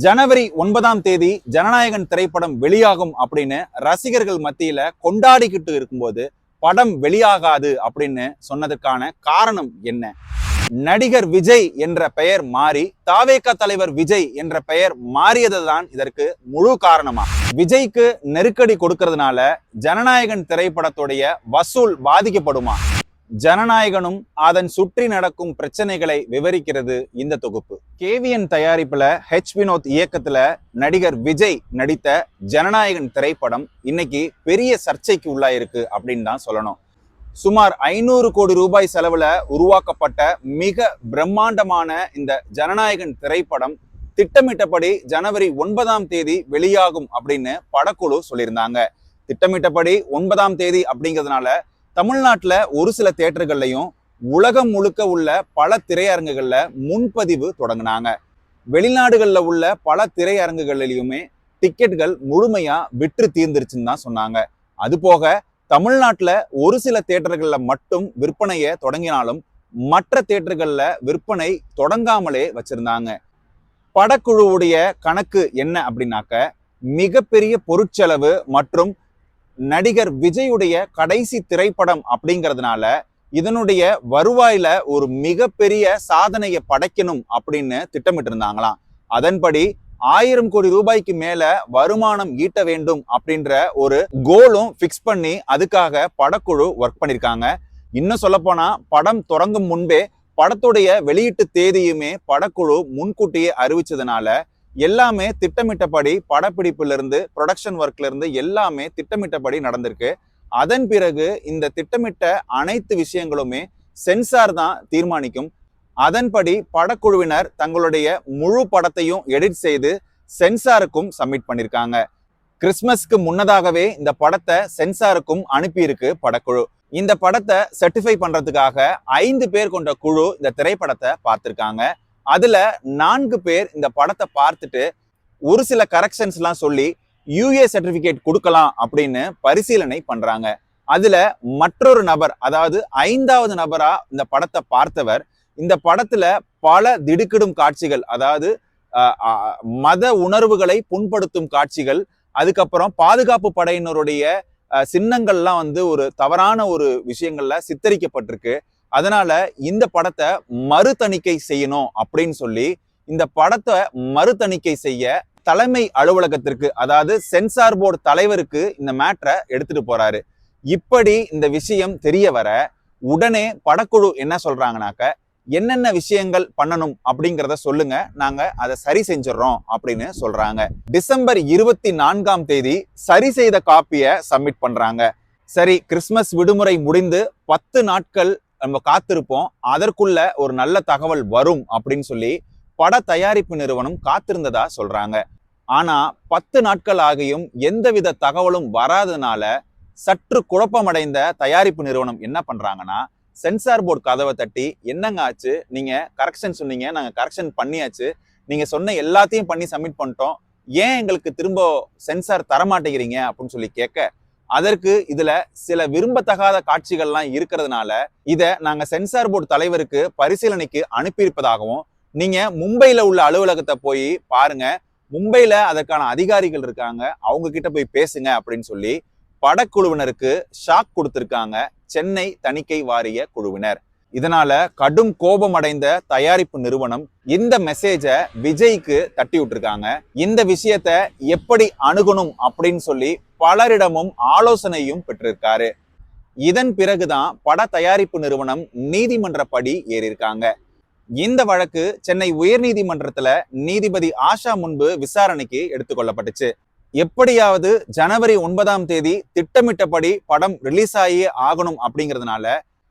ஜனவரி 9 ஜனநாயகன் திரைப்படம் வெளியாகும் அப்படின்னு ரசிகர்கள் மத்தியில கொண்டாடிக்கிட்டு இருக்கும்போது படம் வெளியாகாது அப்படின்னு சொன்னதுக்கான காரணம் என்ன? நடிகர் விஜய் என்ற பெயர் மாறி தாவேகா தலைவர் விஜய் என்ற பெயர் மாறியதுதான் இதற்கு முழு காரணமா? விஜய்க்கு நெருக்கடி கொடுக்கறதுனால ஜனநாயகன் திரைப்படத்துடைய வசூல் பாதிக்கப்படுமா? ஜனநாயகனும் அதன் சுற்றி நடக்கும் பிரச்சனைகளை விவரிக்கிறது இந்த தொகுப்பு. கேவிஎன் தயாரிப்புல வினோத் இயக்கத்துல நடிகர் விஜய் நடித்த ஜனநாயகன் திரைப்படம் இன்னைக்கு பெரிய சர்ச்சைக்கு உள்ளாயிருக்கு அப்படின்னு தான் சொல்லணும். சுமார் 500 கோடி ரூபாய் செலவுல உருவாக்கப்பட்ட மிக பிரம்மாண்டமான இந்த ஜனநாயகன் திரைப்படம் திட்டமிட்டபடி ஜனவரி 9 வெளியாகும் அப்படின்னு படக்குழு சொல்லியிருந்தாங்க. திட்டமிட்டபடி 9 அப்படிங்கிறதுனால தமிழ்நாட்டுல ஒரு சில தியேட்டர்கள்லையும் உலகம் முழுக்க உள்ள பல திரையரங்குகள்ல முன்பதிவு தொடங்கினாங்க. வெளிநாடுகள்ல உள்ள பல திரையரங்குகளிலுமே டிக்கெட்டுகள் முழுமையா விற்று தீர்ந்துருச்சுன்னு தான் சொன்னாங்க. அது போக தமிழ்நாட்டுல ஒரு சில தியேட்டர்கள்ல மட்டும் விற்பனையை தொடங்கினாலும் மற்ற தியேட்டர்கள்ல விற்பனை தொடங்காமலே வச்சிருந்தாங்க. படக்குழுவுடைய கணக்கு என்ன அப்படின்னாக்க, மிகப்பெரிய பொருட்செலவு மற்றும் நடிகர் விஜயுடைய கடைசி திரைப்படம் அப்படிங்கிறதுனால இதனுடைய வருவாயில ஒரு மிகப்பெரிய சாதனையை படைக்கணும் அப்படின்னு திட்டமிட்டு இருந்தாங்களாம். அதன்படி 1000 கோடி ரூபாய்க்கு மேல வருமானம் ஈட்ட வேண்டும் அப்படின்ற ஒரு கோலும் பிக்ஸ் பண்ணி அதுக்காக படக்குழு ஒர்க் பண்ணிருக்காங்க. இன்னும் சொல்ல போனா படம் தொடங்கும் முன்பே படத்துடைய வெளியீட்டு தேதியுமே படக்குழு முன்கூட்டியே அறிவிச்சதுனால எல்லாமே திட்டமிட்டபடி படப்பிடிப்புல இருந்து ப்ரொடக்ஷன் ஒர்க்ல இருந்து எல்லாமே திட்டமிட்டபடி நடந்திருக்கு. அதன் பிறகு இந்த திட்டமிட்ட அனைத்து விஷயங்களுமே சென்சார் தான் தீர்மானிக்கும். அதன்படி படக்குழுவினர் தங்களுடைய முழு படத்தையும் எடிட் செய்து சென்சாருக்கும் சப்மிட் பண்ணிருக்காங்க. கிறிஸ்மஸ்க்கு முன்னதாகவே இந்த படத்தை சென்சாருக்கும் அனுப்பியிருக்கு படக்குழு. இந்த படத்தை சர்டிஃபை பண்றதுக்காக 5 பேர் கொண்ட குழு இந்த திரைப்படத்தை பார்த்திருக்காங்க. அதுல 4 பேர் இந்த படத்தை பார்த்துட்டு ஒரு சில கரெக்ஷன்ஸ் எல்லாம் சொல்லி யூஏ சர்டிபிகேட் கொடுக்கலாம் அப்படின்னு பரிசீலனை பண்றாங்க. அதுல மற்றொரு நபர், அதாவது 5வது நபரா இந்த படத்தை பார்த்தவர், இந்த படத்துல பல திடுக்கிடும் காட்சிகள், அதாவது மத உணர்வுகளை புண்படுத்தும் காட்சிகள், அதுக்கப்புறம் பாதுகாப்பு படையினருடைய சின்னங்கள்லாம் ஒரு தவறான ஒரு விஷயங்கள்ல சித்தரிக்கப்பட்டிருக்கு. அதனால இந்த படத்தை மறுதணிக்கை செய்யணும் அப்படின்னு சொல்லி இந்த படத்தை மறுதணிக்கை செய்ய தலைமை அலுவலகத்திற்கு, அதாவது சென்சார் போர்டு தலைவருக்கு இந்த மேட்டரை எடுத்துட்டு போறாரு. இப்படி இந்த விஷயம் தெரிய வர உடனே படக்குழு என்ன சொல்றாங்கனாக்க, என்னென்ன விஷயங்கள் பண்ணணும் அப்படிங்கிறத சொல்லுங்க, நாங்க அதை சரி செஞ்சிடறோம் அப்படின்னு சொல்றாங்க. டிசம்பர் 24 சரி செய்த காப்பியை சப்மிட் பண்றாங்க. சரி, கிறிஸ்துமஸ் விடுமுறை முடிந்து 10 நாட்கள் நம்ம காத்திருப்போம், அதற்குள்ள ஒரு நல்ல தகவல் வரும் அப்படின்னு சொல்லி பட தயாரிப்பு நிறுவனம் காத்திருந்ததா சொல்றாங்க. ஆனா 10 நாட்கள் ஆகியும் எந்தவித தகவலும் வராதனால சற்று குழப்பமடைந்த தயாரிப்பு நிறுவனம் என்ன பண்றாங்கன்னா, சென்சார் போர்டு கதவை தட்டி, என்னங்க ஆச்சு, நீங்க கரெக்ஷன் சொன்னீங்க, நாங்க கரெக்ஷன் பண்ணியாச்சு, நீங்க சொன்ன எல்லாத்தையும் பண்ணி சப்மிட் பண்ணிட்டோம், ஏன் எங்களுக்கு திரும்ப சென்சார் தரமாட்டேங்கிறீங்க அப்படின்னு சொல்லி கேட்க, அதற்கு இதுல சில விரும்பத்தகாத காட்சிகள்லாம் இருக்கிறதுனால இதை நாங்க சென்சார் போர்டு தலைவருக்கு பரிசீலனைக்கு அனுப்பியிருப்பதாகவும், நீங்க மும்பையில உள்ள அலுவலகத்தை போய் பாருங்க, மும்பையில அதற்கான அதிகாரிகள் இருக்காங்க, அவங்க கிட்ட போய் பேசுங்க அப்படின்னு சொல்லி படக்குழுவினருக்கு ஷாக் கொடுத்திருக்காங்க சென்னை தணிக்கை வாரிய குழுவினர். இதனால கடும் கோபம் அடைந்த தயாரிப்பு நிறுவனம் இந்த மெசேஜை விஜய்க்கு தட்டி விட்டுருக்காங்க. இந்த விஷயத்த எப்படி அணுகணும் அப்படின்னு சொல்லி பலரிடமும் ஆலோசனையும் பெற்றிருக்காரு. இதன் பிறகுதான் பட தயாரிப்பு நிறுவனம் நீதிமன்ற படி ஏறியிருக்காங்க. இந்த வழக்கு சென்னை உயர்நீதிமன்றத்துல நீதிபதி ஆஷா முன்பு விசாரணைக்கு எடுத்துக்கொள்ளப்பட்டுச்சு. எப்படியாவது ஜனவரி 9 திட்டமிட்டபடி படம் ரிலீஸ் ஆகியே ஆகணும் அப்படிங்கிறதுனால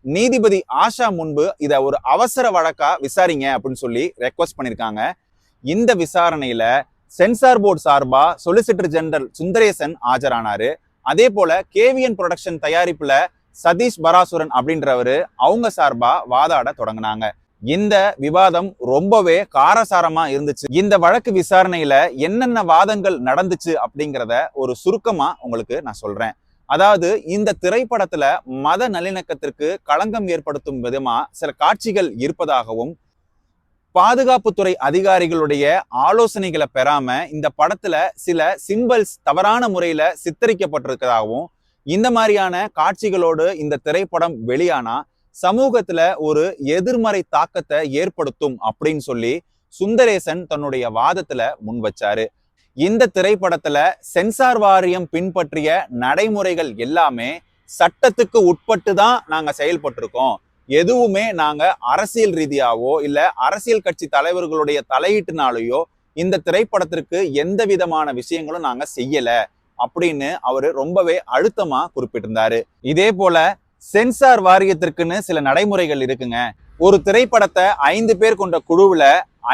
நீதிபதி ஆஷா முன்பு இத ஒரு அவசர வழக்கா விசாரிங்க அப்படின்னு சொல்லி ரெக்வஸ்ட் பண்ணிருக்காங்க. இந்த விசாரணையில சென்சார் போர்டு சார்பா சொலிசிட்டர் ஜெனரல் சுந்தரேசன் ஆஜரானாரு. அதே போல கேவிஎன் ப்ரொடக்ஷன் தயாரிப்புல சதீஷ் பராசுரன் அப்படின்றவரு அவங்க சார்பா வாதாட தொடங்கினாங்க. இந்த விவாதம் ரொம்பவே காரசாரமா இருந்துச்சு. இந்த வழக்கு விசாரணையில என்னென்ன வாதங்கள் நடந்துச்சு அப்படிங்கிறத ஒரு சுருக்கமா உங்களுக்கு நான் சொல்றேன். அதாவது இந்த திரைப்படத்துல மத நல்லிணக்கத்திற்கு களங்கம் ஏற்படுத்தும் விதமா சில காட்சிகள் இருப்பதாகவும், பாதுகாப்புத்துறை அதிகாரிகளுடைய ஆலோசனைகளை பெறாம இந்த படத்துல சில சிம்பல்ஸ் தவறான முறையில சித்தரிக்கப்பட்டிருக்கிறதாகவும், இந்த மாதிரியான காட்சிகளோடு இந்த திரைப்படம் வெளியானா சமூகத்துல ஒரு எதிர்மறை தாக்கத்தை ஏற்படுத்தும் அப்படின்னு சொல்லி சுந்தரேசன் தன்னுடைய வாதத்துல முன் வச்சாரு. இந்த திரைப்படத்துல சென்சார் வாரியம் பின்பற்றிய நடைமுறைகள் எல்லாமே சட்டத்துக்கு உட்பட்டு தான் நாங்க செயல்பட்டிருக்கோம். எதுவுமே நாங்க அரசியல் ரீதியாவோ இல்ல அரசியல் கட்சி தலைவர்களுடைய தலையீட்டுனாலேயோ இந்த திரைப்படத்திற்கு எந்த விதமான விஷயங்களும் நாங்க செய்யல அப்படின்னு அவரு ரொம்பவே அழுத்தமா குறிப்பிட்டிருந்தாரு. இதே போல சென்சார் வாரியத்திற்குன்னு சில நடைமுறைகள் இருக்குங்க. ஒரு திரைப்படத்தை 5 பேர் கொண்ட குழுவுல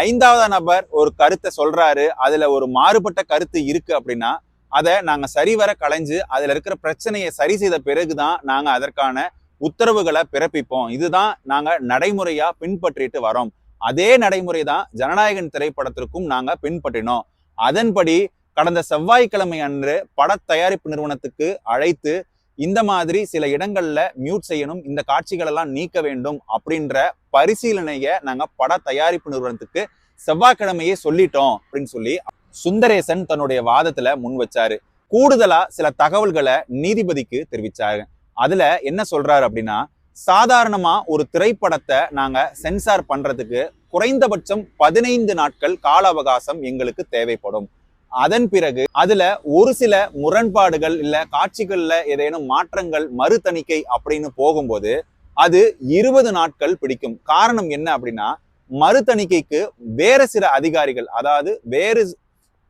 5வது நபர் ஒரு கருத்தை சொல்றாரு, அதுல ஒரு மாறுபட்ட கருத்து இருக்கு அப்படின்னா அதை நாங்க சரிவர களைஞ்சு அதுல இருக்கிற பிரச்சனையை சரி செய்த பிறகுதான் நாங்க அதற்கான உத்தரவுகளை பிறப்பிப்போம். இதுதான் நாங்க நடைமுறையா பின்பற்றிட்டு வரோம். அதே நடைமுறை தான் ஜனநாயகன் திரைப்படத்திற்கும் நாங்க பின்பற்றினோம். அதன்படி கடந்த செவ்வாய்க்கிழமை அன்று பட தயாரிப்பு நிறுவனத்துக்கு அழைத்து இந்த மாதிரி சில இடங்கள்ல மியூட் செய்யணும், இந்த காட்சிகள் எல்லாம் நீக்க வேண்டும் அப்படின்ற பரிசீலனையை நாங்க பட தயாரிப்பு நிறுவனத்துக்கு செவ்வாய்க்கிழமையே சொல்லிட்டோம் அப்படின்னு சொல்லி சுந்தரேசன் தன்னுடைய வாதத்துல முன் வச்சாரு. கூடுதலா சில தகவல்களை நீதிபதிக்கு தெரிவிச்சாரு. அதுல என்ன சொல்றாரு அப்படின்னா, சாதாரணமா ஒரு திரைப்படத்தை நாங்க சென்சார் பண்றதுக்கு குறைந்தபட்சம் 15 நாட்கள் கால அவகாசம் எங்களுக்கு தேவைப்படும். அதன் பிறகு அதுல ஒரு சில முரண்பாடுகள் இல்ல காட்சிகள்ல ஏதேனும் மாற்றங்கள் மறு தணிக்கை அப்படின்னு போகும்போது அது 20 நாட்கள் பிடிக்கும். காரணம் என்ன அப்படின்னா, மறு தணிக்கைக்கு வேற சில அதிகாரிகள், அதாவது வேறு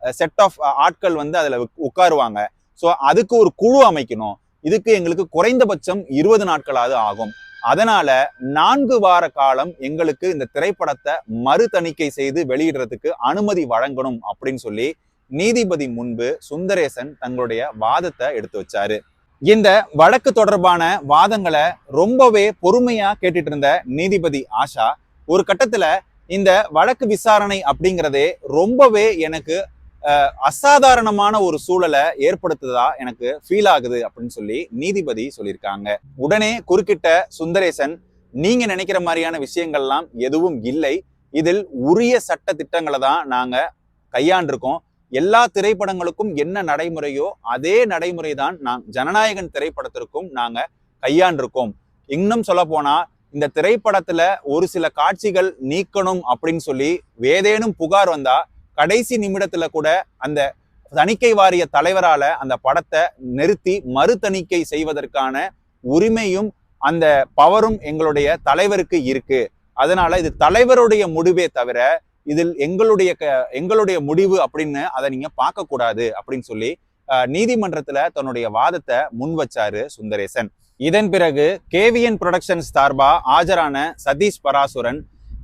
செட் ஆஃப் ஆட்கள் அதுல உட்காருவாங்க. ஸோ அதுக்கு ஒரு குழு அமைக்கணும். இதுக்கு எங்களுக்கு குறைந்தபட்சம் 20 நாட்களாவது ஆகும். அதனால 4 வார காலம் எங்களுக்கு இந்த திரைப்படத்தை மறு தணிக்கை செய்து வெளியிடுறதுக்கு அனுமதி வழங்கணும் அப்படின்னு சொல்லி நீதிபதி முன்பு சுந்தரேசன் தங்களுடைய வாதத்தை எடுத்து வச்சாரு. இந்த வழக்கு தொடர்பான வாதங்களை ரொம்பவே பொறுமையா கேட்டுட்டு இருந்த நீதிபதி ஆஷா ஒரு கட்டத்துல இந்த வழக்கு விசாரணை அப்படிங்கிறதே ரொம்பவே எனக்கு அசாதாரணமான ஒரு சூழலை ஏற்படுத்துதா எனக்கு ஃபீல் ஆகுது அப்படின்னு சொல்லி நீதிபதி சொல்லியிருக்காங்க. உடனே குறுக்கிட்ட சுந்தரேசன், நீங்க நினைக்கிற மாதிரியான விஷயங்கள்லாம் எதுவும் இல்லை, இதில் உரிய சட்ட திட்டங்களை தான் நாங்க கையாண்டிருக்கோம். எல்லா திரைப்படங்களுக்கும் என்ன நடைமுறையோ அதே நடைமுறை தான் ஜனநாயகன் திரைப்படத்திற்கும் நாங்க கையாண்டிருக்கோம். இன்னும் சொல்ல போனா இந்த திரைப்படத்துல ஒரு சில காட்சிகள் நீக்கணும் அப்படின்னு சொல்லி ஏதேனும் புகார் வந்தா கடைசி நிமிடத்துல கூட அந்த தணிக்கை வாரிய தலைவரால அந்த படத்தை நிறுத்தி மறு தணிக்கை செய்வதற்கான உரிமையும் அந்த பவரும் எங்களுடைய தலைவருக்கு இருக்கு. அதனால இது தலைவருடைய முடிவே தவிர இதில் எங்களுடைய முடிவு அப்படின்னு அதை நீங்க பார்க்க கூடாது அப்படின்னு சொல்லி நீதிமன்றத்துல தன்னுடைய வாதத்தை முன் வச்சாரு சுந்தரேசன். இதன் பிறகு கேவிஎன் புரொடக்ஷன்ஸ் சார்பா ஆஜரான சதீஷ் பராசுரன்,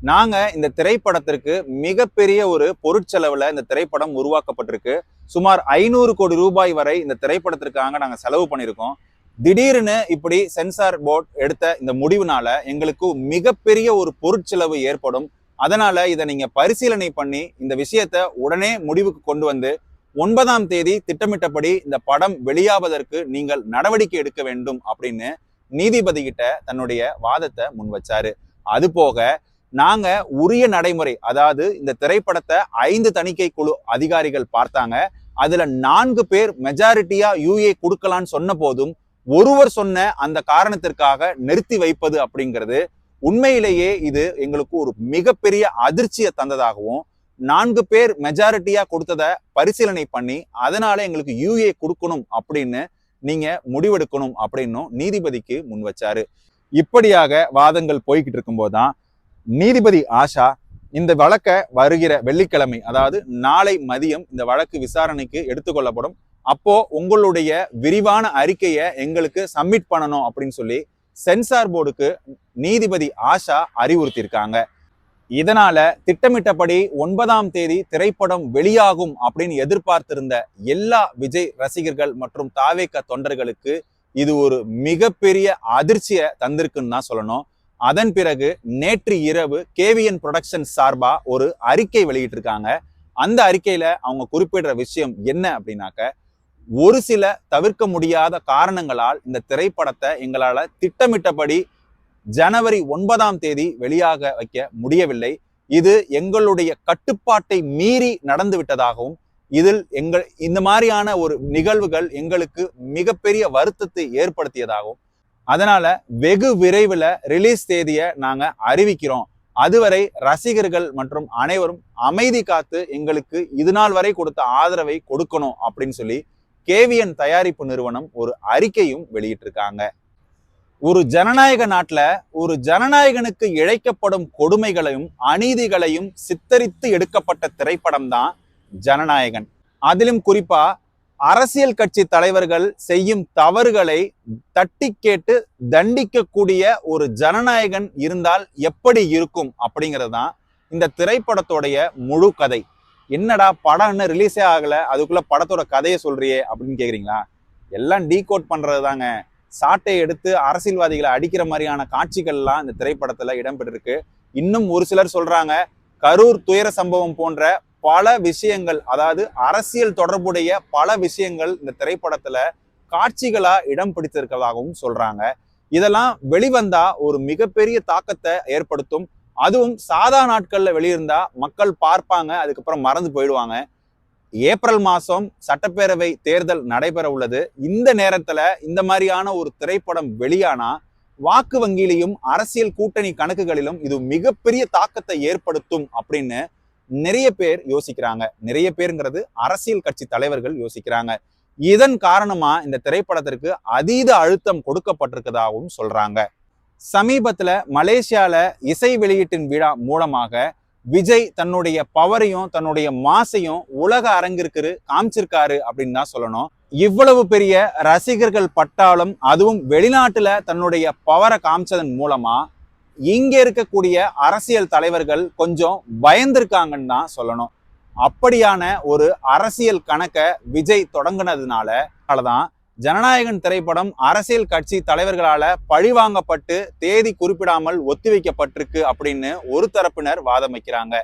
நாங்க இந்த திரைப்படத்திற்கு மிகப்பெரிய ஒரு பொருட்செலவுல இந்த திரைப்படம் உருவாக்கப்பட்டிருக்கு. சுமார் 500 கோடி ரூபாய் வரை இந்த திரைப்படத்திற்காக நாங்க செலவு பண்ணியிருக்கோம். திடீர்னு இப்படி சென்சார் போர்ட் எடுத்த இந்த முடிவுனால எங்களுக்கு மிகப்பெரிய ஒரு பொருட்செலவு ஏற்படும். அதனால இதை நீங்க பரிசீலனை பண்ணி இந்த விஷயத்த உடனே முடிவுக்கு கொண்டு வந்து 9ஆம் தேதி திட்டமிட்டபடி இந்த படம் வெளியாவதற்கு நீங்கள் நடவடிக்கை எடுக்க வேண்டும் அப்படின்னு நீதிபதி கிட்ட தன்னுடைய வாதத்தை முன் வச்சாரு. அது போக நாங்க உரிய நடைமுறை, அதாவது இந்த திரைப்படத்தை 5 தணிக்கை குழு அதிகாரிகள் பார்த்தாங்க. அதுல 4 பேர் மெஜாரிட்டியா யூஏ கொடுக்கலான்னு சொன்ன போதும் ஒருவர் சொன்ன அந்த காரணத்திற்காக நிறுத்தி வைப்பது அப்படிங்கிறது உண்மையிலேயே இது எங்களுக்கு ஒரு மிகப்பெரிய அதிர்ச்சியை தந்ததாகவும், 4 பேர் மெஜாரிட்டியா கொடுத்ததை பரிசீலனை பண்ணி அதனால எங்களுக்கு யூஏ கொடுக்கணும் அப்படின்னு நீங்க முடிவெடுக்கணும் அப்படின்னும் நீதிபதிக்கு முன் வச்சாரு. இப்படியாக வாதங்கள் போய்கிட்டு இருக்கும்போதுதான் நீதிபதி ஆஷா இந்த வழக்கை வருகிற வெள்ளிக்கிழமை, அதாவது நாளை மதியம் இந்த வழக்கு விசாரணைக்கு எடுத்துக்கொள்ளப்படும். அப்போ உங்களுடைய விரிவான அறிக்கையை எங்களுக்கு சப்மிட் பண்ணணும் அப்படின்னு சொல்லி சென்சார் போர்டுக்கு நீதிபதி ஆஷா அறிவுறுத்தியிருக்காங்க. இதனால திட்டமிட்டபடி 9ஆம் தேதி திரைப்படம் வெளியாகும் அப்படின்னு எதிர்பார்த்திருந்த எல்லா விஜய் ரசிகர்கள் மற்றும் தாவேக தொண்டர்களுக்கு இது ஒரு மிகப்பெரிய அதிர்ச்சியை தந்திருக்குன்னு தான் சொல்லணும். அதன் பிறகு நேற்று இரவு கேவிஎன் புரொடக்ஷன் சார்பா ஒரு அறிக்கை வெளியிட்டிருக்காங்க. அந்த அறிக்கையில அவங்க குறிப்பிடுற விஷயம் என்ன அப்படின்னாக்க, ஒரு சில தவிர்க்க முடியாத காரணங்களால் இந்த திரைப்படத்தை எங்களால திட்டமிட்டபடி ஜனவரி 9ஆம் தேதி வெளியாக வைக்க முடியவில்லை. இது எங்களுடைய கட்டுப்பாட்டை மீறி நடந்து விட்டதாகவும், இதில் இந்த மாதிரியான ஒரு நிகழ்வுகள் எங்களுக்கு மிகப்பெரிய வருத்தத்தை ஏற்படுத்தியதாகவும், அதனால வெகு விரைவில் ரிலீஸ் தேதியை நாங்க அறிவிக்கிறோம். அதுவரை ரசிகர்கள் மற்றும் அனைவரும் அமைதி காத்து எங்களுக்கு இது நாள் வரை கொடுத்த ஆதரவை கொடுக்கணும் அப்படின்னு சொல்லி கேவிஎன் தயாரிப்பு நிறுவனம் ஒரு அறிக்கையும் வெளியிட்டிருக்காங்க. ஒரு ஜனநாயக நாட்டுல ஒரு ஜனநாயகனுக்கு இழைக்கப்படும் கொடுமைகளையும் அநீதிகளையும் சித்தரித்து எடுக்கப்பட்ட திரைப்படம் தான் ஜனநாயகன். அதிலும் குறிப்பா அரசியல் கட்சி தலைவர்கள் செய்யும் தவறுகளை தட்டி கேட்டு தண்டிக்கக்கூடிய ஒரு ஜனநாயகன் இருந்தால் எப்படி இருக்கும் அப்படிங்கிறது தான் இந்த திரைப்படத்தோடைய முழு கதை. என்னடா படம் இன்னும் ரிலீஸே ஆகல, அதுக்குள்ள படத்தோட கதையை சொல்றியே அப்படின்னு கேக்குறீங்களா? எல்லாம் டீகோட் பண்றது தாங்க. சாட்டை எடுத்து அரசியல்வாதிகளை அடிக்கிற மாதிரியான காட்சிகள்லாம் இந்த திரைப்படத்துல இடம்பெற்றிருக்கு. இன்னும் ஒரு சிலர் சொல்றாங்க, கரூர் துயர சம்பவம் போன்ற பல விஷயங்கள், அதாவது அரசியல் தொடர்புடைய பல விஷயங்கள் இந்த திரைப்படத்துல காட்சிகளா இடம் பிடித்திருக்கிறதாகவும் சொல்றாங்க. இதெல்லாம் வெளிவந்தா ஒரு மிகப்பெரிய தாக்கத்தை ஏற்படுத்தும். அதுவும் சாதா நாட்கள்ல வெளியிருந்தா மக்கள் பார்ப்பாங்க, அதுக்கப்புறம் மறந்து போயிடுவாங்க. ஏப்ரல் மாசம் சட்டப்பேரவை தேர்தல் நடைபெற உள்ளது. இந்த நேரத்துல இந்த மாதிரியான ஒரு திரைப்படம் வெளியானா வாக்கு வங்கியிலையும் அரசியல் கூட்டணி கணக்குகளிலும் இது மிகப்பெரிய தாக்கத்தை ஏற்படுத்தும் அப்படின்னு நிறைய பேர் யோசிக்கிறாங்க. நிறைய பேருங்கிறது அரசியல் கட்சி தலைவர்கள் யோசிக்கிறாங்க. இதன் காரணமா இந்த திரைப்படத்திற்கு அதீத அழுத்தம் கொடுக்கப்பட்டிருக்கதாகவும் சொல்றாங்க. சமீபத்துல மலேசியால இசை வெளியீட்டின் விழா மூலமாக விஜய் தன்னுடைய பவரையும் தன்னுடைய மாசையும் உலக அரங்கிற்கு காமிச்சிருக்காரு அப்படின்னு தான் சொல்லணும். இவ்வளவு பெரிய ரசிகர்கள் பட்டாலும், அதுவும் வெளிநாட்டுல தன்னுடைய பவரை காமிச்சதன் மூலமா இங்க இருக்கக்கூடிய அரசியல் தலைவர்கள் கொஞ்சம் பயந்திருக்காங்கன்னு தான் சொல்லணும். அப்படியான ஒரு அரசியல் கணக்கை விஜய் தொடங்கினதுனாலதான் ஜனநாயகன் திரைப்படம் அரசியல் கட்சி தலைவர்களால பழிவாங்கப்பட்டு தேதி குறிப்பிடாமல் ஒத்திவைக்கப்பட்டிருக்கு அப்படின்னு ஒரு தரப்பினர் வாதம் வைக்கிறாங்க.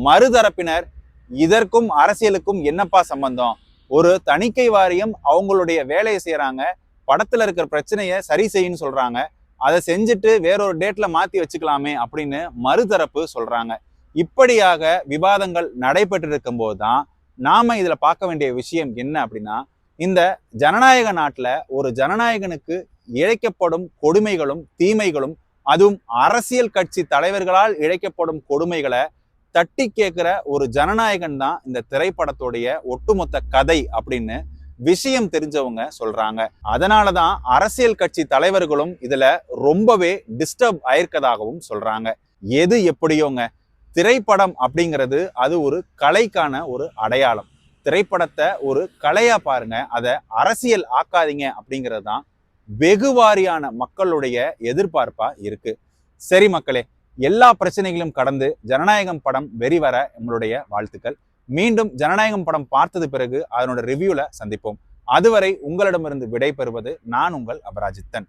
மறுதரப்பினர் இதற்கும் அரசியலுக்கும் என்னப்பா சம்பந்தம், ஒரு தணிக்கை வாரியம் அவங்களுடைய வேலையை செய்யறாங்க, படத்துல இருக்கிற பிரச்சனையை சரி செய்யுன்னு சொல்றாங்க, அதை செஞ்சுட்டு வேறொரு டேட்ல மாத்தி வச்சுக்கலாமே அப்படின்னு மறுதரப்பு சொல்றாங்க. இப்படியாக விவாதங்கள் நடைபெற்று இருக்கும் போதுதான் நாம இதுல பார்க்க வேண்டிய விஷயம் என்ன அப்படின்னா, இந்த ஜனநாயக நாட்டுல ஒரு ஜனநாயகனுக்கு இழைக்கப்படும் கொடுமைகளும் தீமைகளும், அதுவும் அரசியல் கட்சி தலைவர்களால் இழைக்கப்படும் கொடுமைகளை தட்டி கேட்கிற ஒரு ஜனநாயகன் தான் இந்த திரைப்படத்துடைய ஒட்டுமொத்த கதை அப்படின்னு விஷயம் தெரிஞ்சவங்க சொல்றாங்க. அதனாலதான் அரசியல் கட்சி தலைவர்களும் இதுல ரொம்பவே டிஸ்டர்ப் ஆயிருக்கதாகவும் சொல்றாங்க. எது எப்படியோங்க, திரைப்படம் அப்படிங்கிறது அது ஒரு கலைக்கான ஒரு அடையாளம். திரைப்படத்தை ஒரு கலையா பாருங்க, அதை அரசியல் ஆக்காதீங்க அப்படிங்கிறது தான் வெகுவாரியான மக்களுடைய எதிர்பார்ப்பா இருக்கு. சரி மக்களே, எல்லா பிரச்சனைகளும் கடந்து ஜனநாயகம் படம் வெளிவர நம்மளுடைய வாழ்த்துக்கள். மீண்டும் ஜனநாயகம் படம் பார்த்தது பிறகு அதனோட ரிவ்யூல சந்திப்போம். அதுவரை உங்களிடமிருந்து விடை பெறுவது நான் உங்கள் அபராஜித்தன்.